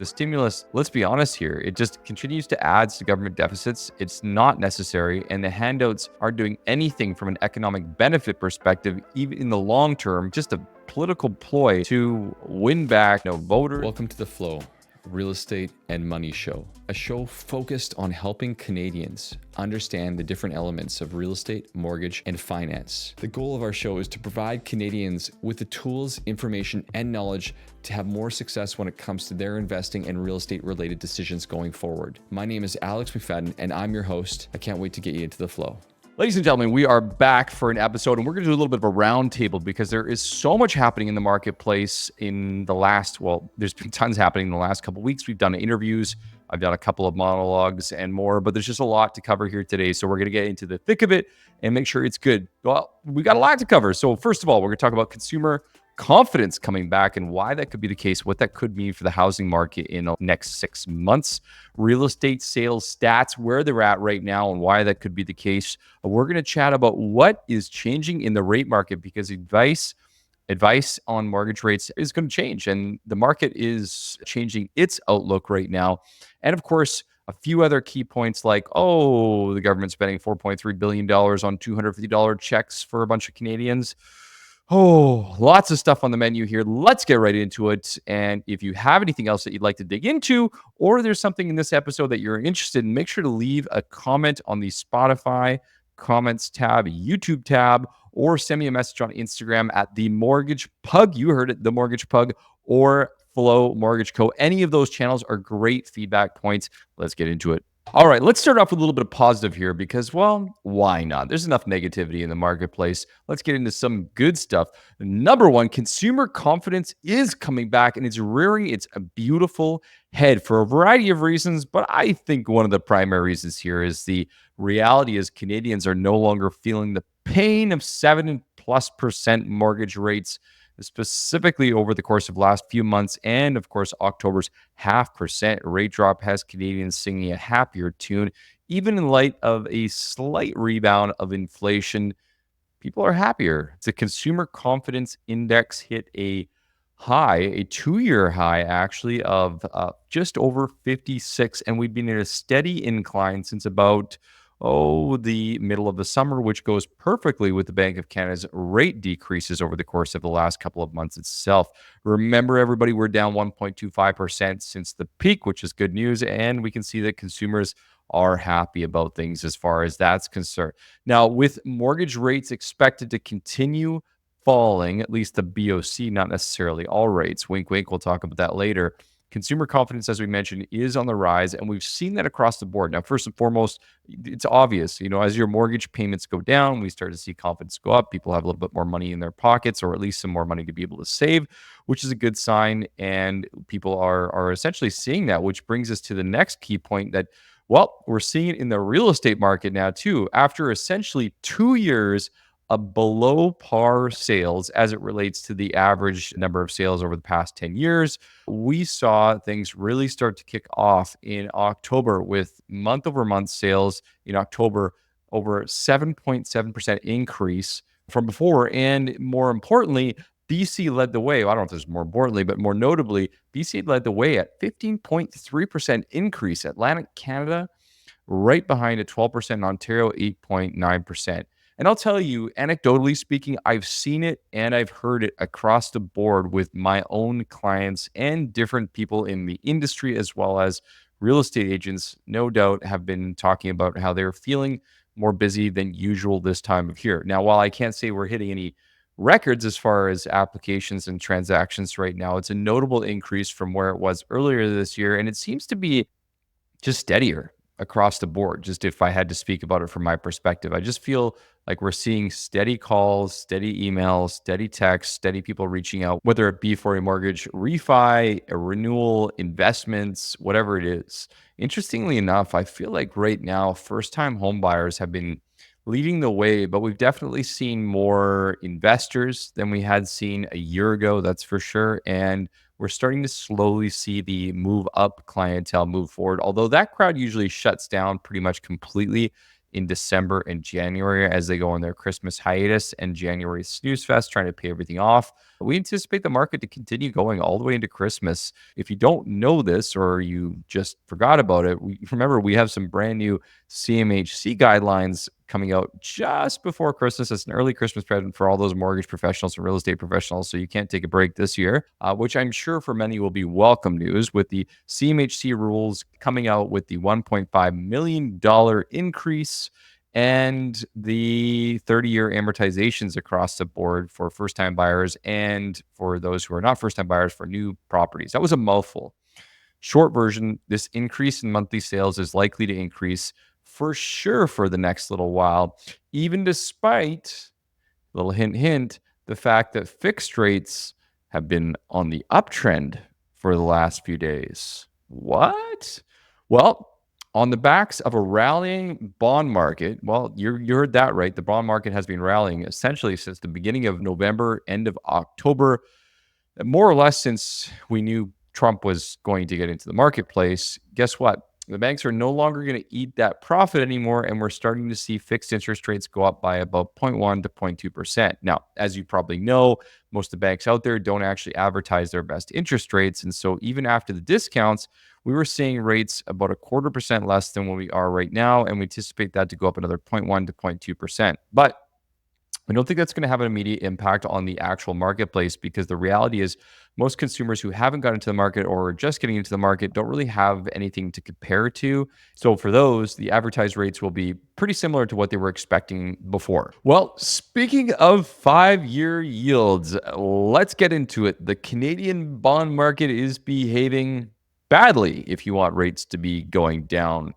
The stimulus, let's be honest here, it just continues to add to government deficits. It's not necessary, and the handouts aren't doing anything from an economic benefit perspective, even in the long term, just a political ploy to win back voters. Welcome to The Flow, Real Estate and Money Show, a show focused on helping Canadians understand the different elements of real estate, mortgage, and finance. The goal of our show is to provide Canadians with the tools, information, and knowledge to have more success when it comes to their investing and real estate related decisions going forward. My name is Alex McFadyen, and I'm your host. I can't wait to get you into the flow. Ladies and gentlemen, we are back for an episode, and we're going to do a little bit of a roundtable because there is so much happening in the marketplace in the last, there's been tons happening in the last couple of weeks. We've done interviews, I've done a couple of monologues and more, but there's just a lot to cover here today. So we're going to get into the thick of it and make sure it's good. Well, we got a lot to cover. So first of all, we're going to talk about consumer confidence coming back and why that could be the case, what that could mean for the housing market in the next 6 months, real estate sales stats, where they're at right now and why that could be the case. We're going to chat about what is changing in the rate market because advice on mortgage rates is going to change and the market is changing its outlook right now. And of course, a few other key points like, the government's spending $4.3 billion on $250 checks for a bunch of Canadians. Lots of stuff on the menu here. Let's get right into it. And if you have anything else that you'd like to dig into, or there's something in this episode that you're interested in, make sure to leave a comment on the Spotify comments tab, YouTube tab, or send me a message on Instagram at The Mortgage Pug. You heard it, The Mortgage Pug, or Flow Mortgage Co. Any of those channels are great feedback points. Let's get into it. All right, let's start off with a little bit of positive here because, why not? There's enough negativity in the marketplace. Let's get into some good stuff. Number one, consumer confidence is coming back and it's rearing its beautiful head for a variety of reasons. But I think one of the primary reasons here is the reality is Canadians are no longer feeling the pain of 7+% mortgage rates, specifically over the course of last few months. And of course, October's 0.5% rate drop has Canadians singing a happier tune. Even in light of a slight rebound of inflation, people are happier. The consumer confidence index hit a 2-year high actually of just over 56. And we've been in a steady incline since about the middle of the summer, which goes perfectly with the Bank of Canada's rate decreases over the course of the last couple of months itself. Remember, everybody, we're down 1.25% since the peak, which is good news. And we can see that consumers are happy about things as far as that's concerned. Now, with mortgage rates expected to continue falling, at least the BOC, not necessarily all rates. Wink, wink. We'll talk about that later. Consumer confidence, as we mentioned, is on the rise, and we've seen that across the board. Now, first and foremost, it's obvious, as your mortgage payments go down, we start to see confidence go up. People have a little bit more money in their pockets, or at least some more money to be able to save, which is a good sign. And people are essentially seeing that, which brings us to the next key point that, we're seeing it in the real estate market now too. After essentially 2 years of below par sales as it relates to the average number of sales over the past 10 years, we saw things really start to kick off in October with month-over-month sales in October over 7.7% increase from before. And more importantly, BC led the way. I don't know if there's more importantly, but more notably, BC led the way at 15.3% increase. Atlantic Canada right behind at 12%, Ontario 8.9%. And I'll tell you, anecdotally speaking, I've seen it and I've heard it across the board with my own clients and different people in the industry, as well as real estate agents, no doubt, have been talking about how they're feeling more busy than usual this time of year. Now, while I can't say we're hitting any records as far as applications and transactions right now, it's a notable increase from where it was earlier this year. And it seems to be just steadier across the board. Just if I had to speak about it from my perspective, I just feel like we're seeing steady calls, steady emails, steady texts, steady people reaching out, whether it be for a mortgage refi, a renewal, investments, whatever it is. Interestingly enough, I feel like right now, first-time home buyers have been leading the way, but we've definitely seen more investors than we had seen a year ago, that's for sure. And we're starting to slowly see the move up clientele move forward, although that crowd usually shuts down pretty much completely in December and January as they go on their Christmas hiatus and January snooze fest, trying to pay everything off. We anticipate the market to continue going all the way into Christmas. If you don't know this or you just forgot about it, remember we have some brand new CMHC guidelines coming out just before Christmas. It's an early Christmas present for all those mortgage professionals and real estate professionals. So you can't take a break this year, which I'm sure for many will be welcome news, with the CMHC rules coming out with the $1.5 million increase and the 30-year amortizations across the board for first-time buyers and for those who are not first-time buyers for new properties. That was a mouthful. Short version, this increase in monthly sales is likely to increase for sure for the next little while, even despite, little hint, hint, the fact that fixed rates have been on the uptrend for the last few days. What? Well, on the backs of a rallying bond market, well, you heard that right. The bond market has been rallying essentially since the beginning of November, end of October, more or less since we knew Trump was going to get into the marketplace. Guess what? The banks are no longer going to eat that profit anymore, and we're starting to see fixed interest rates go up by about 0.1 to 0.2%. Now, as you probably know, most of the banks out there don't actually advertise their best interest rates, and so even after the discounts, we were seeing rates about 0.25% less than what we are right now, and we anticipate that to go up another 0.1 to 0.2%. But I don't think that's going to have an immediate impact on the actual marketplace, because the reality is most consumers who haven't gotten into the market or are just getting into the market don't really have anything to compare to. So for those, the advertised rates will be pretty similar to what they were expecting before. Well, speaking of 5-year yields, let's get into it. The Canadian bond market is behaving badly if you want rates to be going down.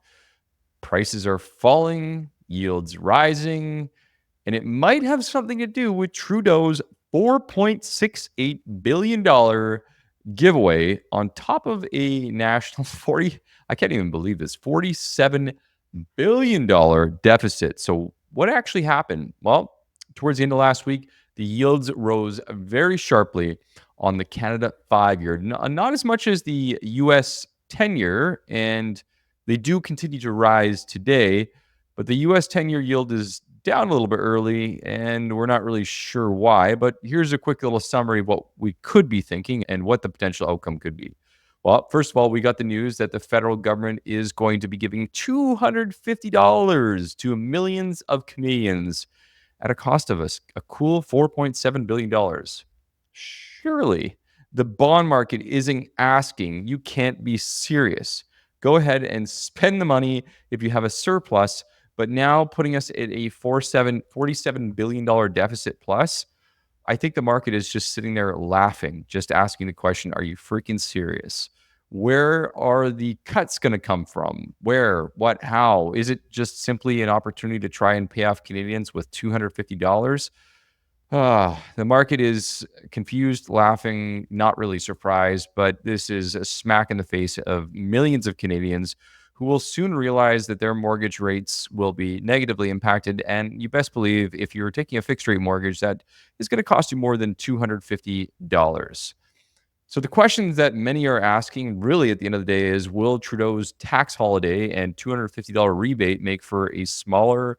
Prices are falling, yields rising, and it might have something to do with Trudeau's $4.68 billion giveaway on top of a national I can't even believe this, $47 billion deficit. So what actually happened? Well, towards the end of last week, the yields rose very sharply on the Canada 5-year, not as much as the US 10-year, and they do continue to rise today, but the US 10-year yield is down a little bit early, and we're not really sure why. But here's a quick little summary of what we could be thinking and what the potential outcome could be. Well, first of all, we got the news that the federal government is going to be giving $250 to millions of Canadians at a cost of a cool $4.7 billion. Surely the bond market isn't asking. You can't be serious. Go ahead and spend the money if you have a surplus, but now putting us at a $47 billion deficit plus, I think the market is just sitting there laughing, just asking the question, are you freaking serious? Where are the cuts going to come from? Where? What? How? Is it just simply an opportunity to try and pay off Canadians with $250? The market is confused, laughing, not really surprised, but this is a smack in the face of millions of Canadians who will soon realize that their mortgage rates will be negatively impacted. And you best believe if you're taking a fixed rate mortgage, that is going to cost you more than $250. So the questions that many are asking really at the end of the day is, will Trudeau's tax holiday and $250 rebate make for a smaller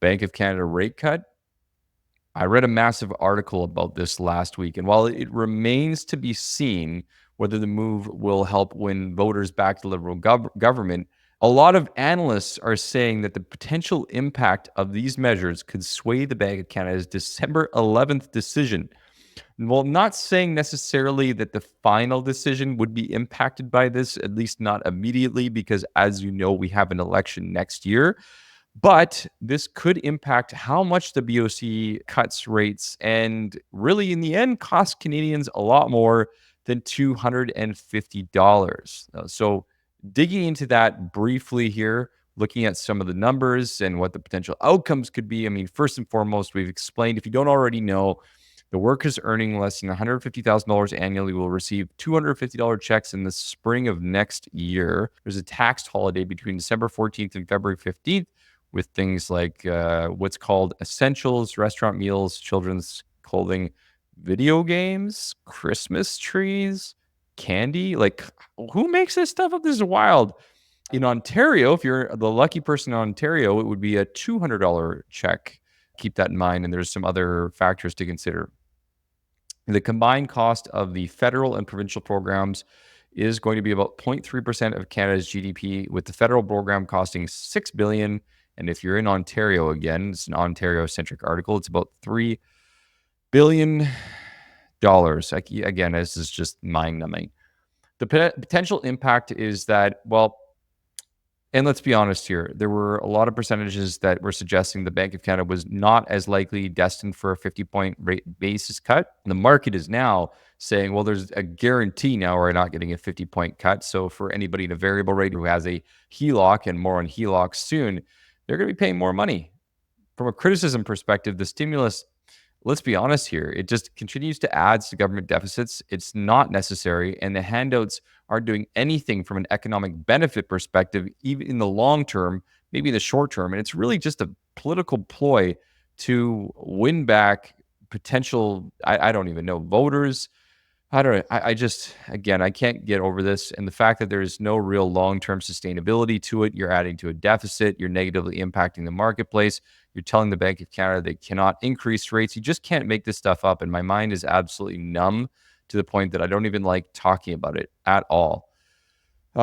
Bank of Canada rate cut? I read a massive article about this last week, and while it remains to be seen whether the move will help win voters back to the Liberal government, a lot of analysts are saying that the potential impact of these measures could sway the Bank of Canada's December 11th decision. Well, not saying necessarily that the final decision would be impacted by this, at least not immediately, because as you know, we have an election next year. But this could impact how much the BOC cuts rates and really, in the end, cost Canadians a lot more than $250. So digging into that briefly here, looking at some of the numbers and what the potential outcomes could be. I mean, first and foremost, we've explained, if you don't already know, the workers earning less than $150,000 annually will receive $250 checks in the spring of next year. There's a tax holiday between December 14th and February 15th, with things like what's called essentials, restaurant meals, children's clothing, video games, Christmas trees, candy. Like, who makes this stuff up? This is wild. In Ontario, if you're the lucky person in Ontario, it would be a $200 check. Keep that in mind, and there's some other factors to consider. The combined cost of the federal and provincial programs is going to be about 0.3% of Canada's GDP, with the federal program costing $6 billion. And if you're in Ontario, again, it's an Ontario-centric article, it's about $3 billion. Again, this is just mind-numbing. The potential impact is that, well, and let's be honest here, there were a lot of percentages that were suggesting the Bank of Canada was not as likely destined for a 50-point rate basis cut. And the market is now saying, well, there's a guarantee now we're not getting a 50-point cut. So for anybody in a variable rate who has a HELOC, and more on HELOCs soon, they're going to be paying more money. From a criticism perspective, the stimulus, let's be honest here, it just continues to add to government deficits. It's not necessary, and the handouts aren't doing anything from an economic benefit perspective, even in the long term, maybe in the short term. And it's really just a political ploy to win back potential, I don't even know, voters. I don't know. I just, again, I can't get over this. And the fact that there's no real long-term sustainability to it, you're adding to a deficit, you're negatively impacting the marketplace, you're telling the Bank of Canada they cannot increase rates. You just can't make this stuff up. And my mind is absolutely numb to the point that I don't even like talking about it at all.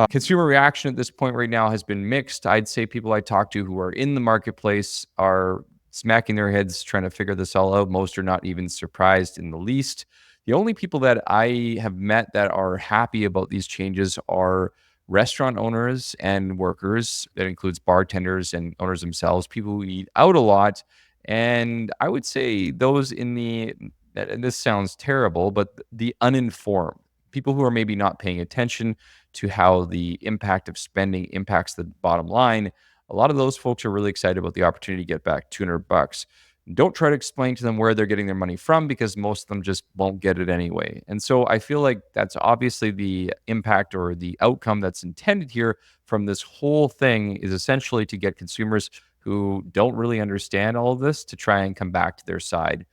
Consumer reaction at this point right now has been mixed. I'd say people I talk to who are in the marketplace are smacking their heads trying to figure this all out. Most are not even surprised in the least. The only people that I have met that are happy about these changes are restaurant owners and workers. That includes bartenders and owners themselves, people who eat out a lot. And I would say those in the, and this sounds terrible, but the uninformed, people who are maybe not paying attention to how the impact of spending impacts the bottom line. A lot of those folks are really excited about the opportunity to get back $200. Don't try to explain to them where they're getting their money from, because most of them just won't get it anyway. And so I feel like that's obviously the impact or the outcome that's intended here from this whole thing, is essentially to get consumers who don't really understand all of this to try and come back to their side.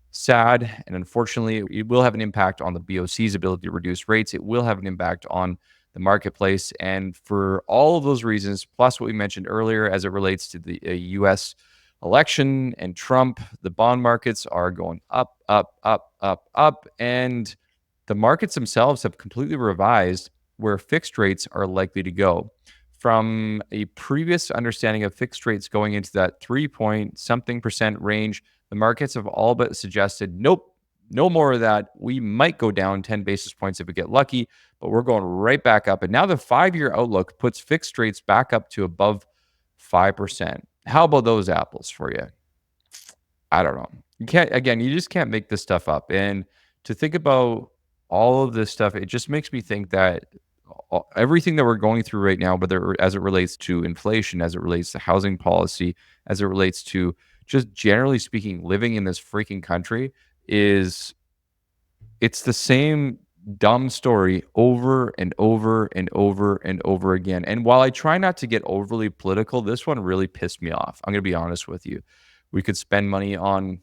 Sad, and unfortunately, it will have an impact on the BOC's ability to reduce rates. It will have an impact on the marketplace. And for all of those reasons, plus what we mentioned earlier as it relates to the US election and Trump, the bond markets are going up, up, up, up, up. And the markets themselves have completely revised where fixed rates are likely to go. From a previous understanding of fixed rates going into that 3-point-something% range, the markets have all but suggested, nope, no more of that. We might go down 10 basis points if we get lucky, but we're going right back up. And now the 5-year outlook puts fixed rates back up to above 5%. How about those apples for you? I don't know. You just can't make this stuff up. And to think about all of this stuff, it just makes me think that everything that we're going through right now, whether as it relates to inflation, as it relates to housing policy, as it relates to just generally speaking, living in this freaking country, it's the same dumb story over and over and over and over again. And while I try not to get overly political, this one really pissed me off. I'm going to be honest with you. We could spend money on,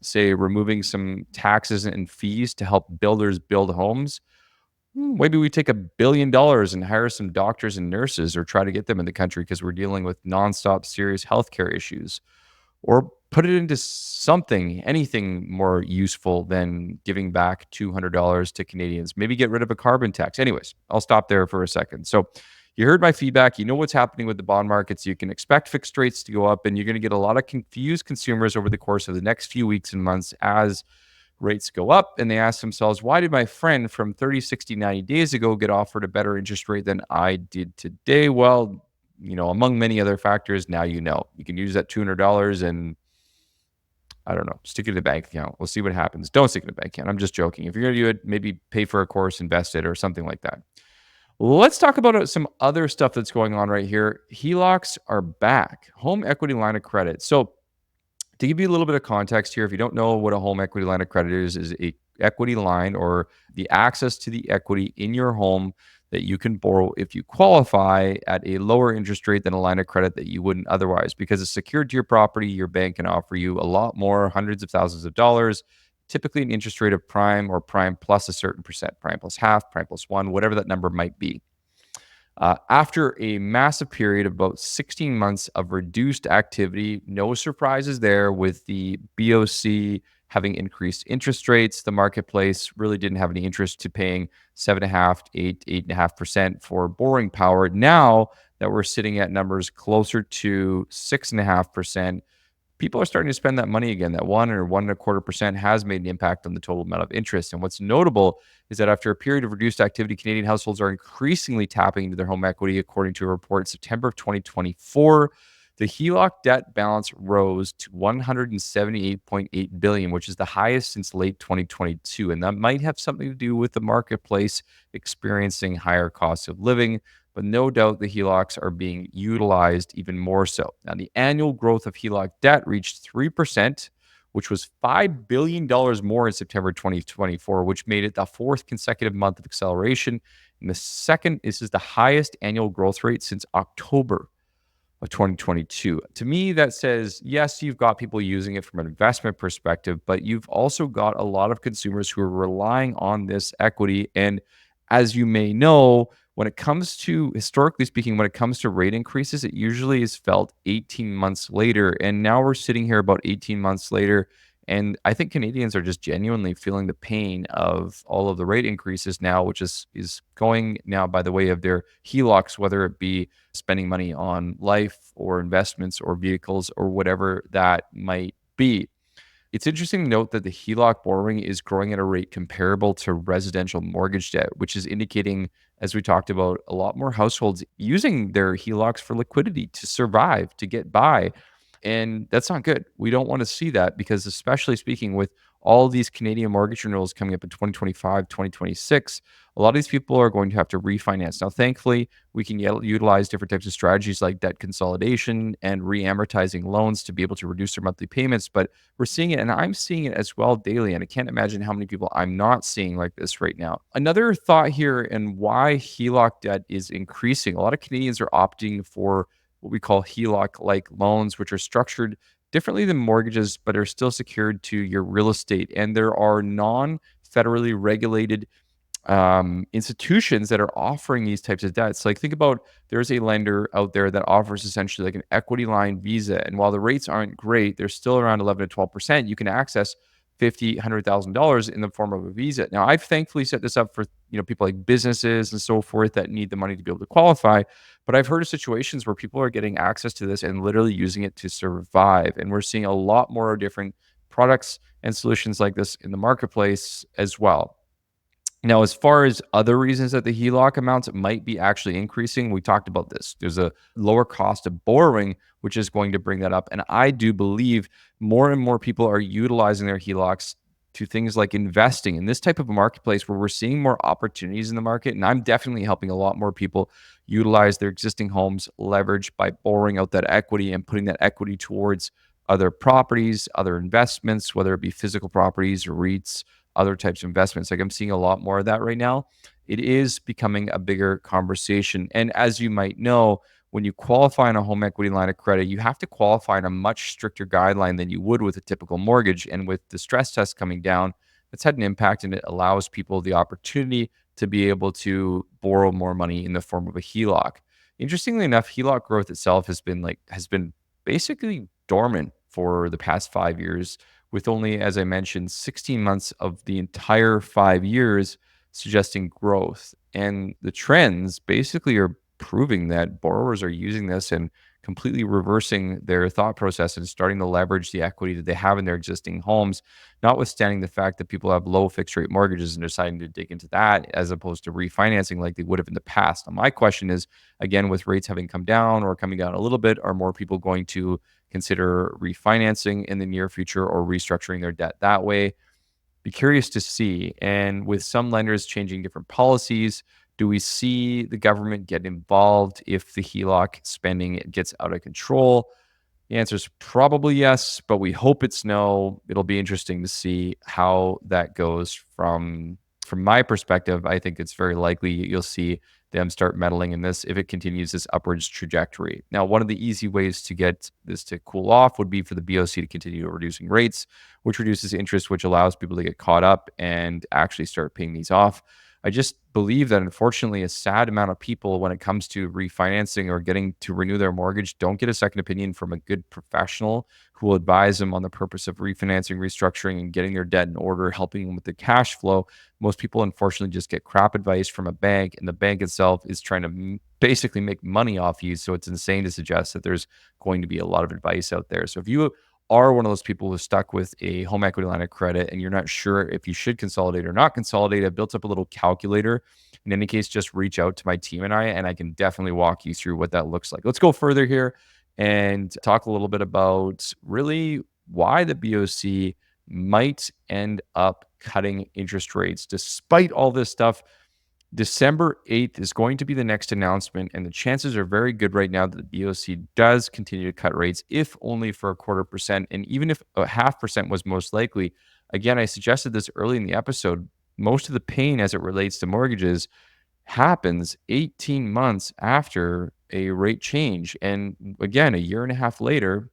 say, removing some taxes and fees to help builders build homes. Maybe we take $1 billion and hire some doctors and nurses, or try to get them in the country because we're dealing with nonstop serious healthcare issues. Or put it into something, anything more useful than giving back $200 to Canadians. Maybe get rid of a carbon tax. Anyways, I'll stop there for a second. So you heard my feedback. You know what's happening with the bond markets. You can expect fixed rates to go up, and you're going to get a lot of confused consumers over the course of the next few weeks and months as rates go up. And they ask themselves, why did my friend from 30, 60, 90 days ago get offered a better interest rate than I did today? Well, among many other factors, now you can use that $200 and, I don't know, stick it in the bank account. We'll see what happens. Don't stick it in the bank account. I'm just joking. If you're going to do it, maybe pay for a course, invest it, or something like that. Let's talk about some other stuff that's going on right here. HELOCs are back. Home equity line of credit. So to give you a little bit of context here, if you don't know what a home equity line of credit is a equity line, or the access to the equity in your home that you can borrow if you qualify at a lower interest rate than a line of credit that you wouldn't otherwise. Because it's secured to your property, your bank can offer you a lot more, hundreds of thousands of dollars, typically an interest rate of prime or prime plus a certain percent, prime plus half, prime plus one, whatever that number might be. After a massive period of about 16 months of reduced activity, no surprises there with the BOC having increased interest rates. The marketplace really didn't have any interest to paying 7.5 to 8.5% for borrowing power. Now that we're sitting at numbers closer to 6.5%, people are starting to spend that money again. That 1 or 1.25% has made an impact on the total amount of interest. And what's notable is that after a period of reduced activity, Canadian households are increasingly tapping into their home equity. According to a report in September of 2024, the HELOC debt balance rose to 178.8 billion, which is the highest since late 2022. And that might have something to do with the marketplace experiencing higher costs of living, but no doubt the HELOCs are being utilized even more so. Now, the annual growth of HELOC debt reached 3%, which was $5 billion more in September 2024, which made it the fourth consecutive month of acceleration. And this is the highest annual growth rate since October of 2022. To me, that says, yes, you've got people using it from an investment perspective, but you've also got a lot of consumers who are relying on this equity. And as you may know, when it comes to, historically speaking, when it comes to rate increases, it usually is felt 18 months later. And now we're sitting here about 18 months later. And I think Canadians are just genuinely feeling the pain of all of the rate increases now, which is going now by the way of their HELOCs, whether it be spending money on life or investments or vehicles or whatever that might be. It's interesting to note that the HELOC borrowing is growing at a rate comparable to residential mortgage debt, which is indicating, as we talked about, a lot more households using their HELOCs for liquidity to survive, to get by. And that's not good. We don't want to see that because, especially speaking with all these Canadian mortgage renewals coming up in 2025, 2026, a lot of these people are going to have to refinance. Now, thankfully, we can utilize different types of strategies like debt consolidation and re-amortizing loans to be able to reduce their monthly payments. But we're seeing it, and I'm seeing it as well daily. And I can't imagine how many people I'm not seeing like this right now. Another thought here and why HELOC debt is increasing. A lot of Canadians are opting for what we call HELOC-like loans, which are structured differently than mortgages, but are still secured to your real estate. And there are non-federally regulated institutions that are offering these types of debts. Like think about there's a lender out there that offers essentially like an equity line visa. And while the rates aren't great, they're still around 11 to 12%. You can access $50,000, $100,000 in the form of a visa. Now, I've thankfully set this up for people like businesses and so forth that need the money to be able to qualify. But I've heard of situations where people are getting access to this and literally using it to survive. And we're seeing a lot more different products and solutions like this in the marketplace as well. Now, as far as other reasons that the HELOC amounts might be actually increasing, we talked about this. There's a lower cost of borrowing, which is going to bring that up. And I do believe more and more people are utilizing their HELOCs to things like investing in this type of a marketplace where we're seeing more opportunities in the market. And I'm definitely helping a lot more people utilize their existing homes leverage by borrowing out that equity and putting that equity towards other properties, other investments, whether it be physical properties or REITs, other types of investments. Like I'm seeing a lot more of that right now. It is becoming a bigger conversation. And as you might know, when you qualify on a home equity line of credit, you have to qualify on a much stricter guideline than you would with a typical mortgage. And with the stress test coming down, it's had an impact, and it allows people the opportunity to be able to borrow more money in the form of a HELOC. Interestingly enough, HELOC growth itself has been basically dormant for the past 5 years, with only, as I mentioned, 16 months of the entire 5 years suggesting growth. And the trends basically are proving that borrowers are using this and completely reversing their thought process and starting to leverage the equity that they have in their existing homes, notwithstanding the fact that people have low fixed rate mortgages and deciding to dig into that as opposed to refinancing like they would have in the past. Now, my question is, again, with rates having come down or coming down a little bit, are more people going to consider refinancing in the near future or restructuring their debt that way? Be curious to see. And with some lenders changing different policies, do we see the government get involved if the HELOC spending gets out of control? The answer is probably yes, but we hope it's no. It'll be interesting to see how that goes. From my perspective, I think it's very likely you'll see them start meddling in this if it continues this upwards trajectory. Now, one of the easy ways to get this to cool off would be for the BOC to continue reducing rates, which reduces interest, which allows people to get caught up and actually start paying these off. I just believe that unfortunately a sad amount of people when it comes to refinancing or getting to renew their mortgage don't get a second opinion from a good professional who will advise them on the purpose of refinancing, restructuring, and getting their debt in order, helping them with the cash flow. Most people unfortunately just get crap advice from a bank, and the bank itself is trying to basically make money off you. So it's insane to suggest that there's going to be a lot of advice out there. So if you are one of those people who's stuck with a home equity line of credit and you're not sure if you should consolidate or not consolidate, I built up a little calculator. In any case, just reach out to my team and I can definitely walk you through what that looks like. Let's go further here and talk a little bit about really why the BOC might end up cutting interest rates. Despite all this stuff, December 8th is going to be the next announcement, and the chances are very good right now that the BOC does continue to cut rates, if only for 0.25%. And even if 0.5% was most likely, again, I suggested this early in the episode, most of the pain as it relates to mortgages happens 18 months after a rate change. And again, a year and a half later,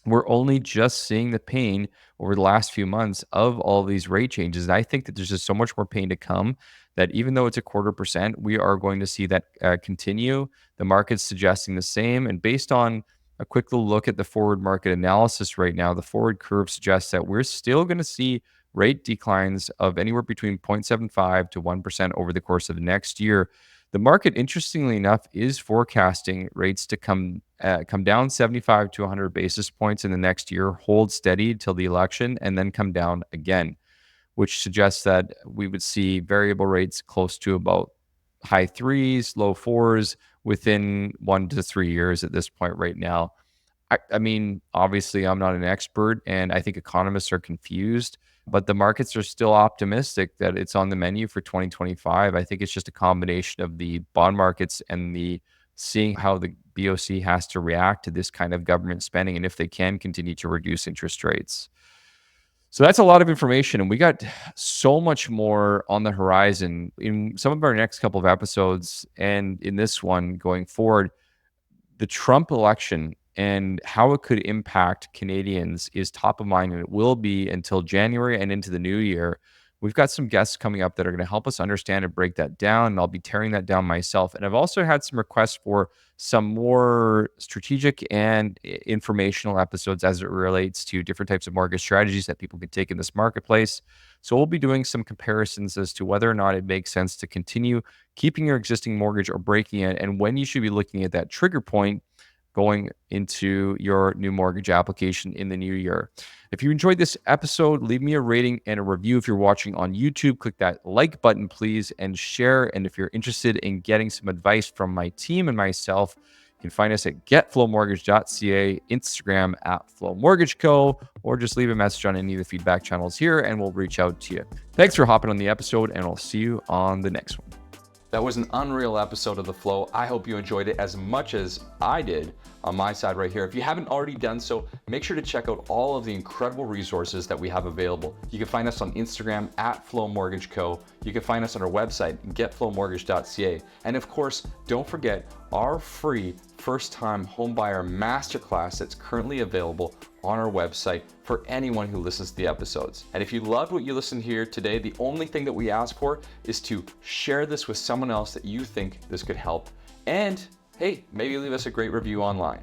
we're only just seeing the pain over the last few months of all these rate changes. And I think that there's just so much more pain to come that even though it's 0.25%, we are going to see that continue. The market's suggesting the same. And based on a quick little look at the forward market analysis right now, the forward curve suggests that we're still going to see rate declines of anywhere between 0.75 to 1% over the course of the next year. The market, interestingly enough, is forecasting rates to come down 75 to 100 basis points in the next year, hold steady till the election, and then come down again, which suggests that we would see variable rates close to about high threes, low fours within 1 to 3 years at this point right now. I mean, obviously, I'm not an expert, and I think economists are confused, but the markets are still optimistic that it's on the menu for 2025. I think it's just a combination of the bond markets and the seeing how the BOC has to react to this kind of government spending and if they can continue to reduce interest rates. So that's a lot of information, and we got so much more on the horizon in some of our next couple of episodes and in this one going forward. The Trump election and how it could impact Canadians is top of mind, and it will be until January and into the new year. We've got some guests coming up that are going to help us understand and break that down, and I'll be tearing that down myself. And I've also had some requests for some more strategic and informational episodes as it relates to different types of mortgage strategies that people can take in this marketplace. So we'll be doing some comparisons as to whether or not it makes sense to continue keeping your existing mortgage or breaking it, and when you should be looking at that trigger point going into your new mortgage application in the new year. If you enjoyed this episode, leave me a rating and a review. If you're watching on YouTube, click that like button, please, and share. And if you're interested in getting some advice from my team and myself, you can find us at getflowmortgage.ca, Instagram at flowmortgageco, or just leave a message on any of the feedback channels here and we'll reach out to you. Thanks for hopping on the episode, and I'll see you on the next one. That was an unreal episode of The Flow. I hope you enjoyed it as much as I did on my side right here. If you haven't already done so, make sure to check out all of the incredible resources that we have available. You can find us on Instagram at Flow Mortgage Co. You can find us on our website, getflowmortgage.ca. And of course, don't forget our free first-time homebuyer masterclass that's currently available on our website for anyone who listens to the episodes. And if you loved what you listened here today, the only thing that we ask for is to share this with someone else that you think this could help. And hey, maybe leave us a great review online.